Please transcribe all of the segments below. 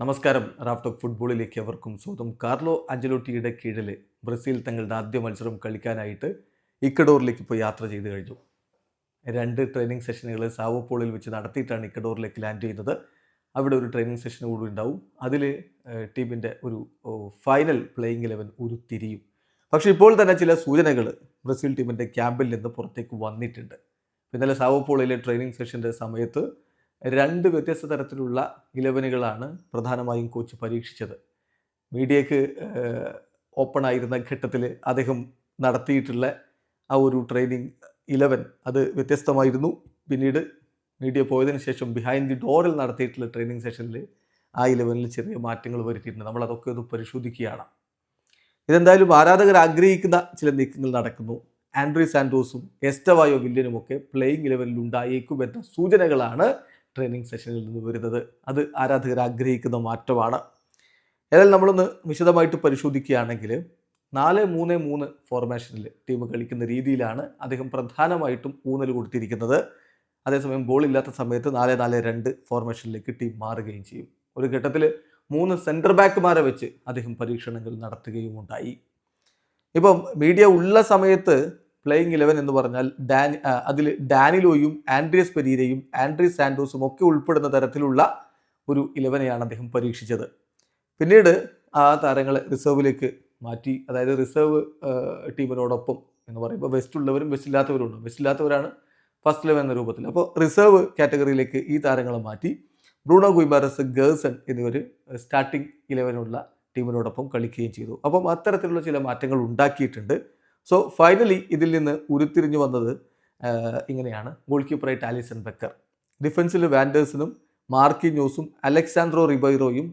നമസ്കാരം. റാഫ്റ്റോക്ക് ഫുട്ബോളിലേക്ക് അവർക്കും സ്വന്തം. കാർലോ അഞ്ചലോട്ടിയുടെ കീഴിൽ ബ്രസീൽ തങ്ങളുടെ ആദ്യ മത്സരം കളിക്കാനായിട്ട് ഇക്കഡോറിലേക്ക് ഇപ്പോൾ യാത്ര ചെയ്ത് കഴിഞ്ഞു. 2 ട്രെയിനിങ് സെഷനുകൾ സാവോപോളിൽ വെച്ച് നടത്തിയിട്ടാണ് ഇക്കഡോറിലേക്ക് ലാൻഡ് ചെയ്യുന്നത്. അവിടെ ഒരു ട്രെയിനിങ് സെഷൻ കൂടി ഉണ്ടാവും. അതിൽ ടീമിൻ്റെ ഒരു ഫൈനൽ പ്ലേയിങ് 11 ഉരുത്തിരിയും. പക്ഷേ ഇപ്പോൾ തന്നെ ചില സൂചനകൾ ബ്രസീൽ ടീമിൻ്റെ ക്യാമ്പിൽ നിന്ന് പുറത്തേക്ക് വന്നിട്ടുണ്ട്. ഇന്നലെ സാവോപോളിലെ ട്രെയിനിങ് സെഷൻ്റെ സമയത്ത് 2 വ്യത്യസ്ത തരത്തിലുള്ള 11കളാണ് പ്രധാനമായും കോച്ച് പരീക്ഷിച്ചത്. മീഡിയക്ക് ഓപ്പൺ ആയിരുന്ന ഘട്ടത്തിൽ അദ്ദേഹം നടത്തിയിട്ടുള്ള ആ ഒരു ട്രെയിനിങ് 11 അത് വ്യത്യസ്തമായിരുന്നു. പിന്നീട് മീഡിയ പോയതിനു ശേഷം ബിഹൈൻഡ് ദി ഡോറിൽ നടത്തിയിട്ടുള്ള ട്രെയിനിങ് സെഷനിൽ ആ 11ൽ ചെറിയ മാറ്റങ്ങൾ വരുത്തിയിട്ടുണ്ട്. നമ്മളതൊക്കെ ഒന്ന് പരിശോധിക്കുകയാണ്. ഇതെന്തായാലും ആരാധകർ ആഗ്രഹിക്കുന്ന ചില നീക്കങ്ങൾ നടക്കുന്നു. ആൻഡ്രി സാന്റോസും എസ്റ്റവായോ വില്യനുമൊക്കെ പ്ലേയിങ് 11ൽ ഉണ്ടായേക്കുമെന്ന സൂചനകളാണ് ട്രെയിനിങ് സെഷനിൽ നിന്ന് വരുന്നത്. അത് ആരാധകർ ആഗ്രഹിക്കുന്ന മാറ്റമാണ്. ഏതായാലും നമ്മളൊന്ന് വിശദമായിട്ട് പരിശോധിക്കുകയാണെങ്കിൽ 4-3-3 ഫോർമേഷനിൽ ടീം കളിക്കുന്ന രീതിയിലാണ് അദ്ദേഹം പ്രധാനമായിട്ടും ഊന്നൽ കൊടുത്തിരിക്കുന്നത്. അതേസമയം ബോളില്ലാത്ത സമയത്ത് 4-4-2 ഫോർമേഷനിലേക്ക് ടീം മാറുകയും ചെയ്യും. ഒരു ഘട്ടത്തിൽ 3 സെൻറ്റർ ബാക്കുമാരെ വെച്ച് അദ്ദേഹം പരീക്ഷണങ്ങൾ നടത്തുകയും ഉണ്ടായി. ഇപ്പം മീഡിയ ഉള്ള സമയത്ത് പ്ലേയിങ് 11 എന്ന് പറഞ്ഞാൽ അതിൽ ഡാനിലോയും ആൻഡ്രിയസ് പെരീരയും ആൻഡ്രി സാന്റോസും ഒക്കെ ഉൾപ്പെടുന്ന തരത്തിലുള്ള ഒരു 11നെയാണ് അദ്ദേഹം പരീക്ഷിച്ചത്. പിന്നീട് ആ താരങ്ങളെ റിസർവിലേക്ക് മാറ്റി. അതായത് റിസർവ് ടീമിനോടൊപ്പം എന്ന് പറയുമ്പോൾ വെസ്റ്റ് ഉള്ളവരും വെസ്റ്റ് ഇല്ലാത്തവരുണ്ട്. വെസ്റ്റ് ഇല്ലാത്തവരാണ് ഫസ്റ്റ് 11 എന്ന രൂപത്തിൽ. അപ്പോൾ റിസർവ് കാറ്റഗറിയിലേക്ക് ഈ താരങ്ങളെ മാറ്റി ബ്രൂണോ ഗുയിമാരസ്, ഗേഴ്സൺ എന്നിവർ സ്റ്റാർട്ടിംഗ് 11 ടീമിനോടൊപ്പം കളിക്കുകയും ചെയ്തു. അപ്പം അത്തരത്തിലുള്ള ചില മാറ്റങ്ങൾ ഉണ്ടാക്കിയിട്ടുണ്ട്. സോ ഫൈനലി ഇതിൽ നിന്ന് ഉരുത്തിരിഞ്ഞു വന്നത് ഇങ്ങനെയാണ്. ഗോൾ കീപ്പറായിട്ട് ആലിസൺ ബെക്കർ, ഡിഫൻസിൽ വാൻഡേഴ്സനും മാർക്കിന്യോസും അലക്സാൻഡ്രോ റിബൈറോയും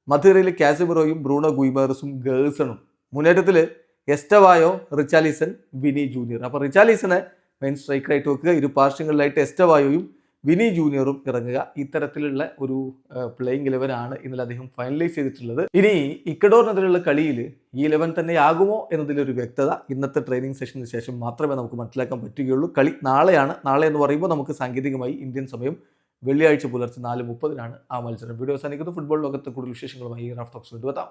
മധ്യനിരയിൽ കാസമിറോയും ബ്രൂണോ ഗുയിമാരസും ഗേഴ്സണും, മുന്നേറ്റത്തിൽ എസ്റ്റവായോ, റിച്ചാലിസൺ, വിനി ജൂനിയർ. അപ്പോൾ റിച്ചാലിസനെ മെയിൻ സ്ട്രൈക്കറായിട്ട് വെക്കുക, ഇരു പാർശ്വങ്ങളിലായിട്ട് എസ്റ്റവായോയും വിനി ജൂനിയറും ഇറങ്ങുക. ഇത്തരത്തിലുള്ള ഒരു പ്ലേയിങ് 11 ആണ് ഇന്നലെ അദ്ദേഹം ഫൈനലൈസ് ചെയ്തിട്ടുള്ളത്. ഇനി ഇക്കഡോറിനെതിരെയുള്ള കളിയിൽ ഈ 11 തന്നെ ആകുമോ എന്നതിലൊരു വ്യക്തത ഇന്നത്തെ ട്രെയിനിങ് സെഷന് ശേഷം മാത്രമേ നമുക്ക് മനസ്സിലാക്കാൻ പറ്റുകയുള്ളൂ. കളി നാളെയാണ്. നാളെ എന്ന് പറയുമ്പോൾ നമുക്ക് സാങ്കേതികമായി ഇന്ത്യൻ സമയം വെള്ളിയാഴ്ച പുലർച്ചെ 4:30 ആ മത്സരം. വീഡിയോ അവസാനിക്കുന്നു. ഫുട്ബോൾ ലോകത്തെ കൂടുതൽ വിശേഷങ്ങളുമായി റാഫ്റ്റോക്സ് വീണ്ടും എത്താം.